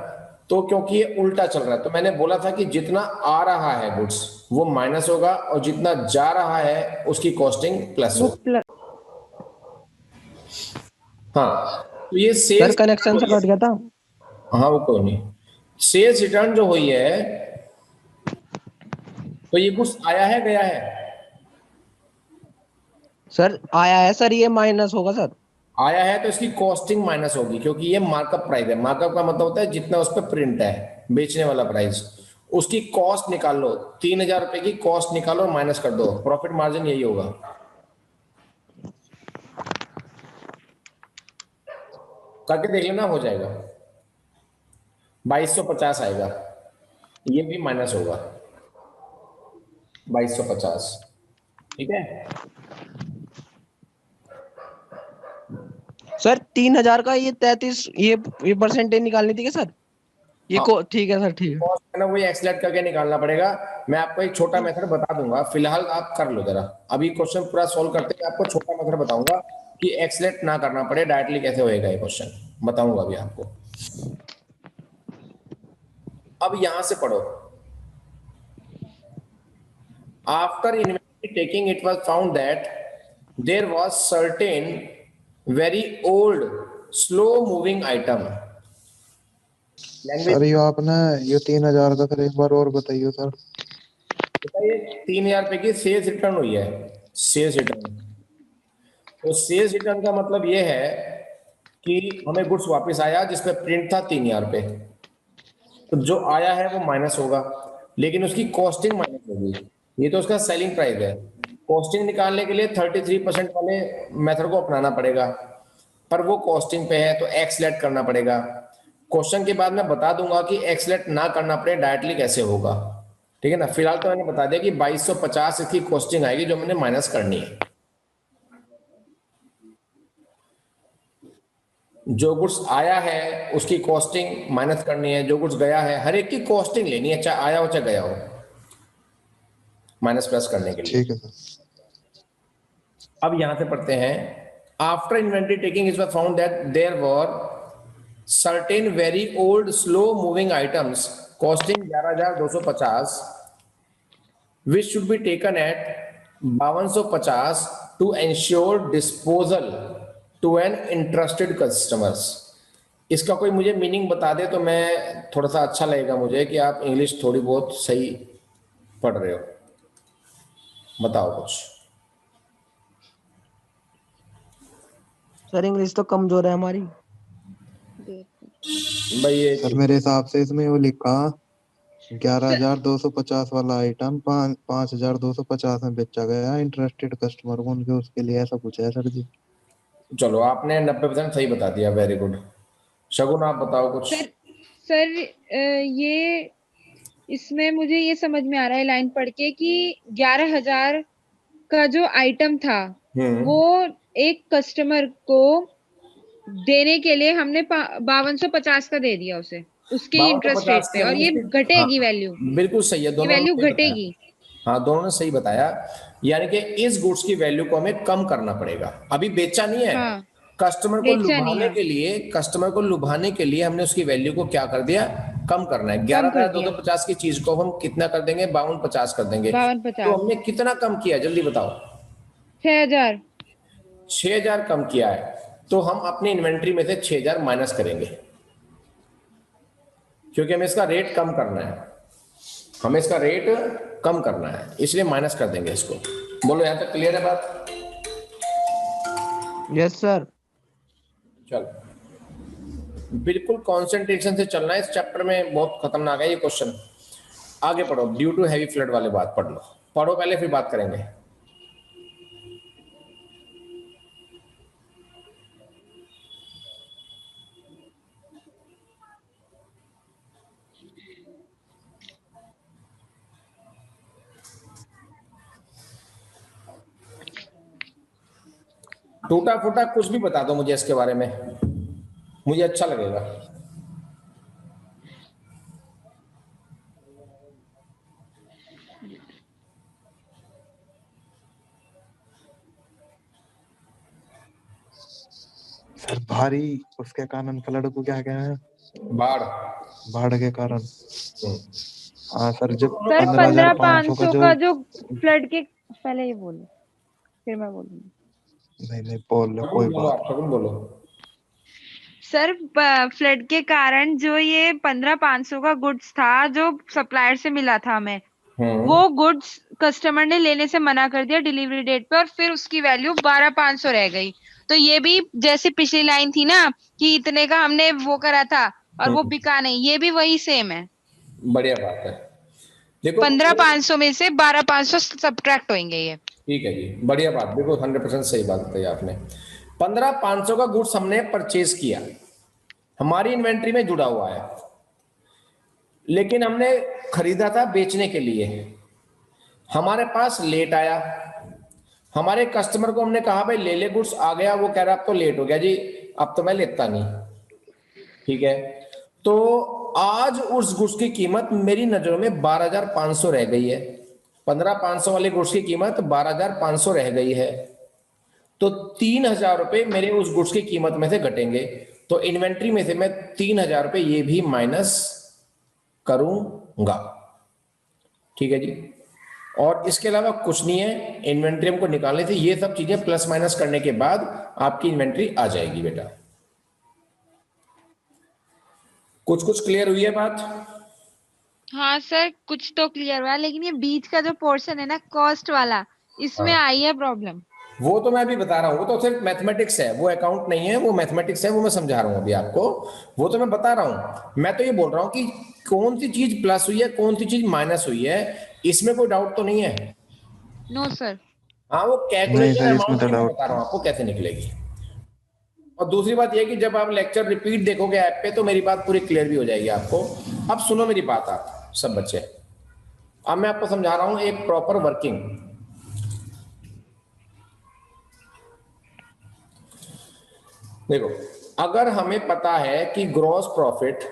तो क्योंकि ये उल्टा चल रहा है, तो मैंने बोला था कि जितना आ रहा है गुड्स वो माइनस होगा और जितना जा रहा है उसकी कॉस्टिंग प्लस वो होगी। हाँ तो ये सर सेल्स, कनेक्शन से कट गया था। हाँ वो कोई नहीं, सेल्स रिटर्न जो हुई है, तो ये गुड्स आया है गया है, सर आया है सर, ये माइनस होगा सर। आया है तो इसकी कॉस्टिंग माइनस होगी, क्योंकि ये मार्कअप प्राइस है। मार्कअप का मतलब होता है जितना उस पर प्रिंट है, बेचने वाला प्राइस, उसकी कॉस्ट निकाल लो, 3,000 रुपए की कॉस्ट निकालो और माइनस कर दो, प्रॉफिट मार्जिन यही होगा। करके देख लेना, हो जाएगा 2250 आएगा, ये भी माइनस होगा 2250, ठीक है। सर 3,000 का ये 33 ये परसेंटेज निकालनी थी क्या सर? ये हाँ। को ठीक है सर, ठीक है। कॉस्ट है ना, वही एक्सलेट करके निकालना पड़ेगा। मैं आपको एक छोटा मेथड बता दूंगा, फिलहाल आप कर लो जरा, अभी क्वेश्चन पूरा सोल्व करते हैं, आपको छोटा मेथड बताऊंगा कि एक्सलेट ना करना पड़े, डायरेक्टली कैसे होएगा ये क्वेश्चन बताऊंगा अभी आपको। अब यहां से पढ़ो। After inventory taking it was found that there was certain very old slow moving item. Sir ये आपने ये 3,000 का, सर एक बार और बताइए सर। ये 3,000 रुपए की सेल्स रिटर्न हुई है, सेल्स रिटर्न। तो सेल्स रिटर्न का मतलब ये है कि हमें गुड्स वापस आया जिसपे प्रिंट था 3,000 रुपए, तो जो आया है वो माइनस होगा, लेकिन उसकी कॉस्टिंग माइनस होगी। ये तो उसका सेलिंग प्राइस है। कॉस्टिंग निकालने के लिए 33% वाले मेथड को अपनाना पड़ेगा, पर वो कॉस्टिंग पे है तो एक्सलेट करना पड़ेगा। क्वेश्चन के बाद मैं बता दूंगा कि एक्सलेट ना करना पड़े डायरेक्टली कैसे होगा, ठीक है ना। फिलहाल तो मैंने बता दिया कि 2250 इसकी कॉस्टिंग आएगी जो मैंने माइनस करनी है। जो गुड्स आया है उसकी कॉस्टिंग माइनस करनी है, जो गुड्स गया है हर एक की कॉस्टिंग लेनी है, चाहे आया हो चाहे गया हो, माइनस प्लस करने के लिए। ठीक है सर। अब यहां से पढ़ते हैं। After inventory taking it was found that there were certain very old slow moving items costing 11,250 which should be taken at 5,250 to ensure disposal to an interested customers। इसका कोई मुझे मीनिंग बता दे तो मैं थोड़ा सा अच्छा लगेगा मुझे कि आप इंग्लिश थोड़ी बहुत सही पढ़ रहे हो, बताओ कुछ। सर इंग्लिश तो कमजोर है हमारी। भाई ये सर मेरे हिसाब से इसमें वो लिखा 11,250 वाला आइटम 5,250 में बेचा गया इंटरेस्टेड कस्टमर को, उनके उसके लिए ऐसा कुछ है सर जी। चलो आपने 90% सही बता दिया, वेरी गुड। शगुन आप बताओ कुछ। सर ये इसमें मुझे ये समझ में आ रहा है लाइन पढ़ के कि 11,000 का जो आइटम था वो एक कस्टमर को देने के लिए हमने 5250 का दे दिया उसे, उसके 5250 इंटरेस्ट रेट की पे, और हमने ये उसकी, हाँ, घटेगी वैल्यू, बिल्कुल सही है, ये दोनों ने वैल्यू सही बताया। घटेगी। हाँ, दोनों ने सही बताया। यानी कि इस गुड्स की वैल्यू को हमें कम करना पड़ेगा, अभी बेचा नहीं है। हाँ, कस्टमर को बेचा नहीं लुभाने है, के लिए, कस्टमर को लुभाने के लिए हमने उसकी वैल्यू को क्या कर दिया, कम करना है। कम कर 11,250 दिया, की चीज को हम कितना कर देंगे, 5250 कर देंगे। तो 5250, हमने कितना कम किया, जल्दी बताओ। 6,000। 6,000 कम किया है, तो हम अपनी इन्वेंट्री में से 6,000 माइनस करेंगे, क्योंकि हमें इसका रेट कम करना है, हमें इसका रेट कम करना है, इसलिए माइनस कर देंगे इसको। बोलो, यहां तक क्लियर है बात? Yes sir. चल, बिल्कुल कंसंट्रेशन से चलना है, इस चैप्टर में बहुत खतरनाक है ये क्वेश्चन। आगे पढ़ो, ड्यू टू हैवी फ्लड वाले बात पढ़ लो, पढ़ो पहले फिर बात करेंगे। टूटा फूटा कुछ भी बता दो मुझे इसके बारे में, मुझे अच्छा लगेगा। सर भारी उसके कारण फ्लड को क्या कहते हैं? बाढ़। बाढ़ के कारण। हाँ सर, जब सर 15,500 का 15,500 जो, का जो फ्लड के, पहले ये बोलो फिर मैं बोलूंगी। नहीं नहीं बोल लो, शगुन कोई बोलो, बात आप शगुन बोलो। सर फ्लड के कारण जो ये 15,500 का गुड्स था जो सप्लायर से मिला था हमें, वो गुड्स कस्टमर ने लेने से मना कर दिया डिलीवरी डेट पे, और फिर उसकी वैल्यू 12,500 रह गई। तो ये भी जैसे पिछली लाइन थी ना कि इतने का हमने वो करा था और वो बिका नहीं, ये भी वही सेम है। बढ़िया बात है। देखो 15,500 में से 12,500 सब्ट्रैक्ट होंगे ये। ठीक है जी, बढ़िया बात। देखो 100% सही बात बताई आपने। 15,500 का गुड्स हमने परचेज किया, हमारी इन्वेंट्री में जुड़ा हुआ है, लेकिन हमने खरीदा था बेचने के लिए, हमारे पास लेट आया, हमारे कस्टमर को हमने कहा भाई ले ले गुड्स, आ गया, वो कह रहा अब तो लेट हो गया जी, अब तो मैं लेता नहीं। ठीक है, तो आज उस गुड्स की कीमत मेरी नजरों में 12,500 रह गई है। 15,500 वाले गुड्स की कीमत 12,500 रह गई है, तो 3,000 रुपए मेरे उस गुड्स की कीमत में से घटेंगे। तो इन्वेंट्री में से मैं 3,000 रुपए ये भी माइनस करूंगा। ठीक है जी, और इसके अलावा कुछ नहीं है, इन्वेंट्री हमको निकालने थे, ये सब चीजें प्लस माइनस करने के बाद आपकी इन्वेंट्री आ जाएगी बेटा। कुछ कुछ क्लियर हुई है बात? हाँ सर, कुछ तो क्लियर हुआ, लेकिन ये बीच का जो पोर्शन है ना कॉस्ट वाला, इसमें हाँ, आई है प्रॉब्लम। वो तो मैं अभी बता रहा हूँ, वो तो सिर्फ मैथमेटिक्स है, वो अकाउंट नहीं है, वो मैथमेटिक्स है, वो मैं समझा रहा हूँ अभी आपको। वो तो मैं बता रहा हूँ, मैं तो ये बोल रहा हूँ कि कौन सी चीज प्लस हुई है, कौन सी चीज माइनस हुई है, इसमें कोई डाउट तो नहीं है। No sir. हाँ, वो नहीं कैलकुलेशन सर, इसमें अमाउंट तो की मैं डाउट बता रहा नहीं। हूँ आपको कैसे निकलेगी। और दूसरी बात यह कि जब आप लेक्चर रिपीट देखोगे ऐप पे तो मेरी बात पूरी क्लियर भी हो जाएगी आपको। अब सुनो मेरी बात आप सब बच्चे, अब मैं आपको समझा रहा हूं एक प्रॉपर वर्किंग। देखो, अगर हमें पता है कि gross profit,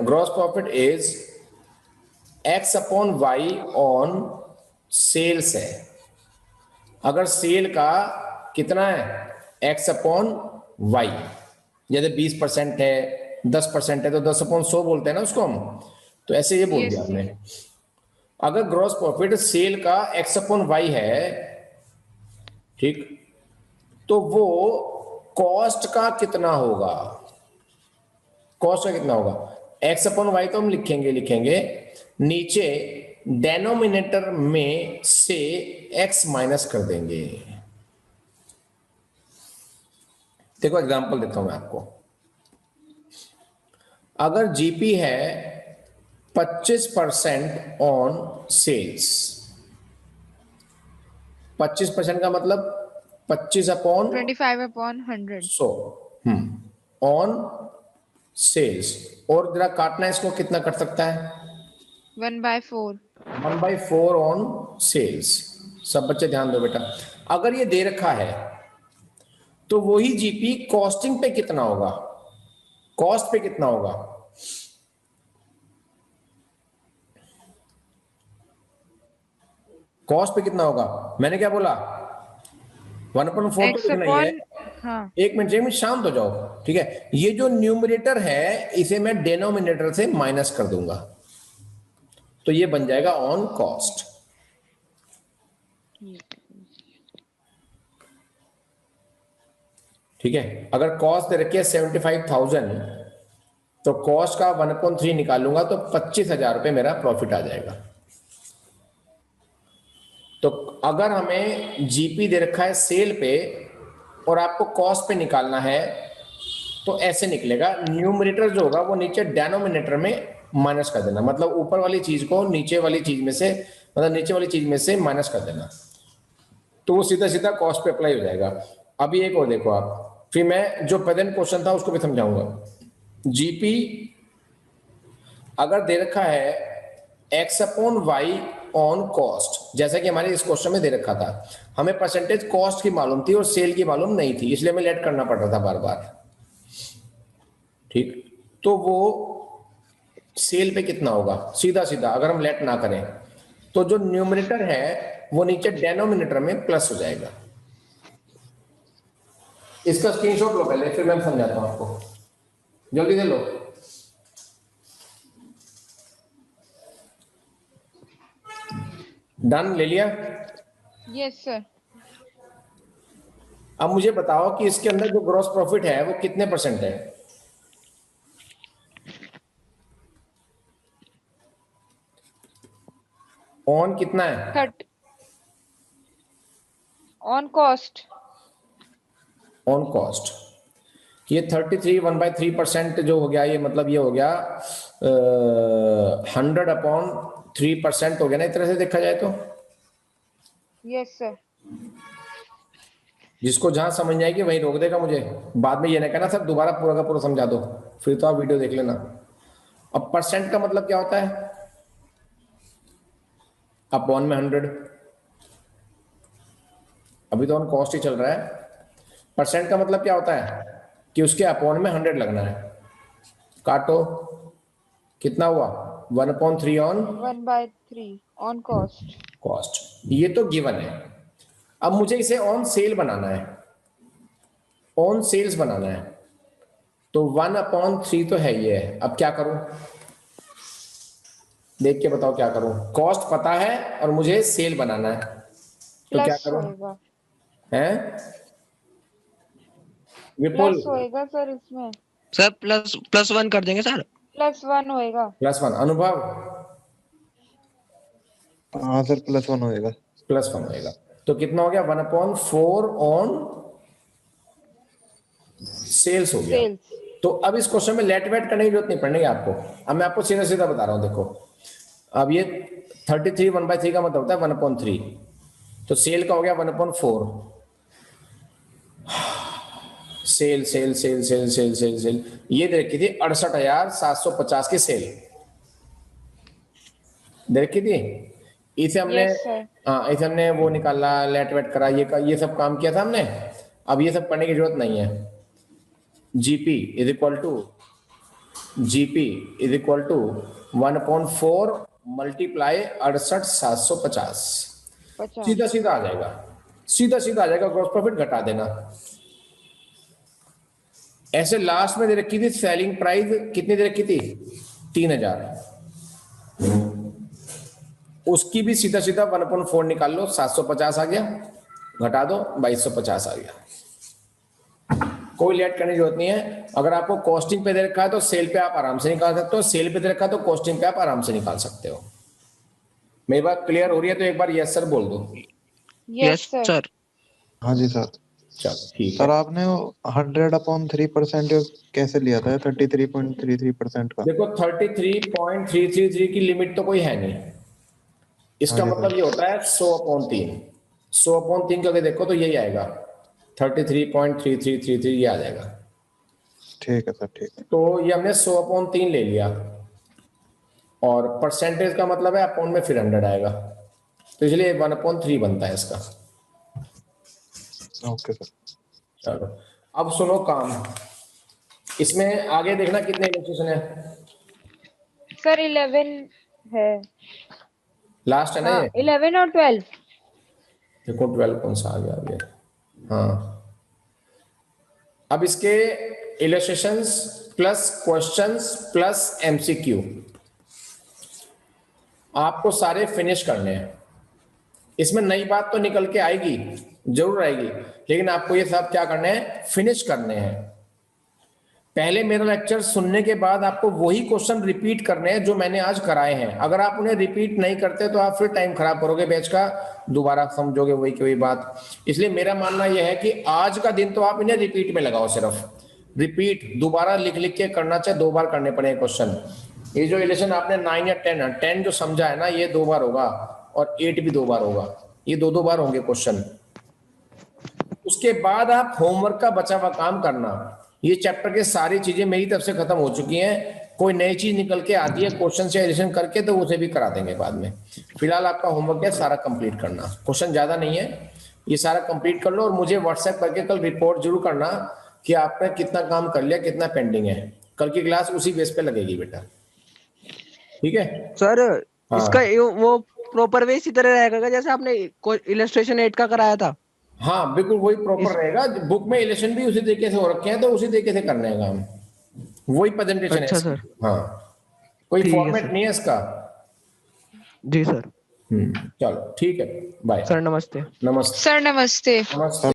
gross profit is X upon Y on sales है, अगर सेल का कितना है एक्स अपॉन वाई, जैसे 20% है, 10% है, तो 10/100 बोलते हैं ना उसको हम, तो ऐसे ये बोल दिया यस हमने। सर। अगर ग्रॉस प्रॉफिट सेल का एक्स अपॉन वाई है, ठीक, तो वो कॉस्ट का कितना होगा, कॉस्ट का कितना होगा, एक्स अपॉन वाई तो हम लिखेंगे लिखेंगे नीचे डेनोमिनेटर में से एक्स माइनस कर देंगे। देखो एग्जांपल देता हूं मैं आपको, अगर जीपी है 25% ऑन सेल्स, 25% का मतलब 25 अपॉन 25/100। 100 ऑन सेल्स, और जरा काटना है इसको, कितना कट सकता है? 1/4। 1/4 ऑन सेल्स। सब बच्चे ध्यान दो बेटा, अगर ये दे रखा है तो वही जीपी कॉस्टिंग पे कितना होगा, कॉस्ट पे कितना होगा? कॉस्ट पे कितना होगा? मैंने क्या बोला? 1/4 तो लिखना ही है। हाँ। एक मिनट शांत हो जाओ, ठीक है। ये जो न्यूमरेटर है इसे मैं डिनोमिनेटर से माइनस कर दूंगा, तो ये बन जाएगा ऑन कॉस्ट। ठीक है, अगर कॉस्ट दे रखी है 75,000 तो कॉस्ट का 1/3 निकालूंगा तो 25,000 रुपए मेरा प्रॉफिट आ जाएगा। तो अगर हमें जीपी दे रखा है सेल पे और आपको कॉस्ट पे निकालना है तो ऐसे निकलेगा, न्यूमरेटर जो होगा वो नीचे डिनोमिनेटर में माइनस कर देना, मतलब ऊपर वाली चीज को नीचे वाली चीज में से, मतलब नीचे वाली चीज में से माइनस कर देना, तो वो सीधा सीधा कॉस्ट पे अप्लाई हो जाएगा। अभी एक और देखो आप, फिर मैं जो प्रेजेंट क्वेश्चन था उसको भी समझाऊंगा। जीपी अगर दे रखा है x/y ऑन कॉस्ट, जैसा कि हमारे इस क्वेश्चन में दे रखा था, हमें परसेंटेज कॉस्ट की मालूम थी और सेल की मालूम नहीं थी, इसलिए हमें लेट करना पड़ रहा था बार बार। ठीक, तो वो सेल पे कितना होगा, सीधा सीधा अगर हम लेट ना करें तो जो न्यूमरेटर है वो नीचे डिनोमिनेटर में प्लस हो जाएगा। इसका स्क्रीनशॉट लो पहले, फिर मैं समझाता हूं आपको, जल्दी से लो। डन, ले लिया? Yes sir. अब मुझे बताओ कि इसके अंदर जो ग्रॉस प्रॉफिट है वो कितने परसेंट है? ऑन कितना है? 30 ऑन कॉस्ट। ऑन कॉस्ट ये 33 1/3% जो हो गया, ये मतलब ये हो गया 100/3% हो गया ना, एक तरह से देखा जाए तो। Yes sir. जिसको जहां समझ नहीं आएगी वहीं रोक देगा मुझे, बाद में ये नहीं कहना सर दोबारा पूरा का पूरा समझा दो, फिर तो आप वीडियो देख लेना। अब परसेंट का मतलब क्या होता है? अपॉन में 100, अभी तो ऑन कॉस्ट ही चल रहा है। परसेंट का मतलब क्या होता है कि उसके अपॉन में 100 लगना है। काटो, कितना हुआ? 1/3 ऑन 1/3 ऑन कॉस्ट। कॉस्ट, ये तो गिवन है। अब मुझे इसे ऑन सेल बनाना है, ऑन सेल्स बनाना है, तो 1/3 तो है ये है। अब क्या करूं, देख के बताओ क्या करूं। कॉस्ट पता है और मुझे सेल बनाना है, तो क्या करूं? हैं विपुल? प्लस होएगा सर इसमें। सर +1 कर देंगे सर। +1 होएगा। +1। अनुभव? हाँ सर +1 होएगा। +1 होएगा, तो कितना हो गया? 1/4 ऑन सेल्स हो गया। तो अब इस क्वेश्चन में लेट वेट करने की जरूरत नहीं पड़ेगी आपको। अब मैं आपको सीधा सीधा बता रहा हूं, देखो अब ये 33 1/3 का मतलब होता है 1/3, तो सेल का हो गया 1/4। Sale sale sale sale sale sale sale ये दे रखी थी 68,750 की सेल दे रखी थी। इसे हमने हाँ इसे हमने वो निकाला, लेट वेट करा, ये सब काम किया था हमने। अब ये सब करने की जरूरत नहीं है। GP is equal to 1/4 multiply 68,750, सीधा सीधा आ जाएगा, सीधा सीधा आ जाएगा। ग्रॉस प्रॉफिट घटा देना। ऐसे लास्ट में दे रखी थी सेलिंग प्राइस, कितनी दे रखी थी? 3,000, उसकी भी सीधा सीधा 1/4 निकाल लो, 750 आ गया, घटा दो 2250 आ गया। कोई लेट करने की जरूरत नहीं है। अगर आपको कॉस्टिंग पे दे रखा है तो सेल पे आप आराम से निकाल सकते हो, सेल पे दे रखा है तो कॉस्टिंग पे आप आराम से निकाल सकते हो। मेरी बात क्लियर हो रही है तो एक बार यस सर बोल दो। Yes sir. हाँ जी सर। चलो ठीक है। सर आपने 100/3% कैसे लिया था 33.33% का? देखो 33.333 की लिमिट तो कोई है नहीं, इसका मतलब ये होता है 100/3। 100/3 करके देखो तो यही आएगा 33.3333 ये आ जाएगा। ठीक है सर, ठीक है। तो ये हमने 100/3 ले लिया, और परसेंटेज का मतलब है अपॉन में फिर 100 आएगा, तो इसलिए 1/3 बनता है इसका। Okay sir. चलो अब सुनो काम, इसमें आगे देखना कितने इक्वेशन है। सर 11 है। लास्ट है ना हाँ, ये? 11 और 12। देखो 12 कौन सा आ गया अभी? हाँ, अब इसके illustrations plus questions plus MCQ आपको सारे फिनिश करने हैं। इसमें नई बात तो निकल के आएगी, जरूर आएगी, लेकिन आपको ये सब क्या करने हैं, फिनिश करने हैं। पहले मेरा लेक्चर सुनने के बाद आपको वही क्वेश्चन रिपीट करने हैं जो मैंने आज कराए हैं। अगर आप उन्हें रिपीट नहीं करते तो आप फिर टाइम खराब करोगे बैच का, दोबारा समझोगे वही की वही बात। इसलिए मेरा मानना यह है कि आज का दिन तो आप इन्हें रिपीट में लगाओ, सिर्फ रिपीट दोबारा लिख लिख के करना, चाहे 2 बार करने पड़े क्वेश्चन। ये जो इलेक्शन आपने 9 या 10 जो समझा है ना, ये 2 बार होगा, और 8 भी 2 बार होगा, ये 2-2 बार होंगे क्वेश्चन। उसके बाद आप होमवर्क का बचा हुआ काम करना। ये चैप्टर के सारी चीजें मेरी तरफ से खत्म हो चुकी हैं, कोई नई चीज निकल के आती है क्वेश्चन से एडिशन करके तो उसे भी करा देंगे बाद में। फिलहाल आपका होमवर्क है सारा कंप्लीट करना, क्वेश्चन ज्यादा नहीं है, ये सारा कंप्लीट कर लो, और मुझे व्हाट्सएप करके कल रिपोर्ट जरूर करना कि आपने कितना काम कर लिया, कितना पेंडिंग है। कल की क्लास उसी बेस पे लगेगी बेटा, ठीक है सर? हाँ। इसका वो प्रॉपर वे इसी तरह रहेगा जैसे आपने इलस्ट्रेशन 8 का कराया था? हाँ बिल्कुल वही प्रॉपर रहेगा, बुक में इलेक्शन भी उसी तरीके से हो रखे हैं, तो उसी तरीके से करने हैं काम, वही प्रेजेंटेशन अच्छा है सर। हाँ, कोई ठीक है फॉर्मेट सर। नहीं है इसका। जी सर। चलो ठीक है, बाय सर नमस्ते। नमस्ते सर नमस्ते। नमस्ते।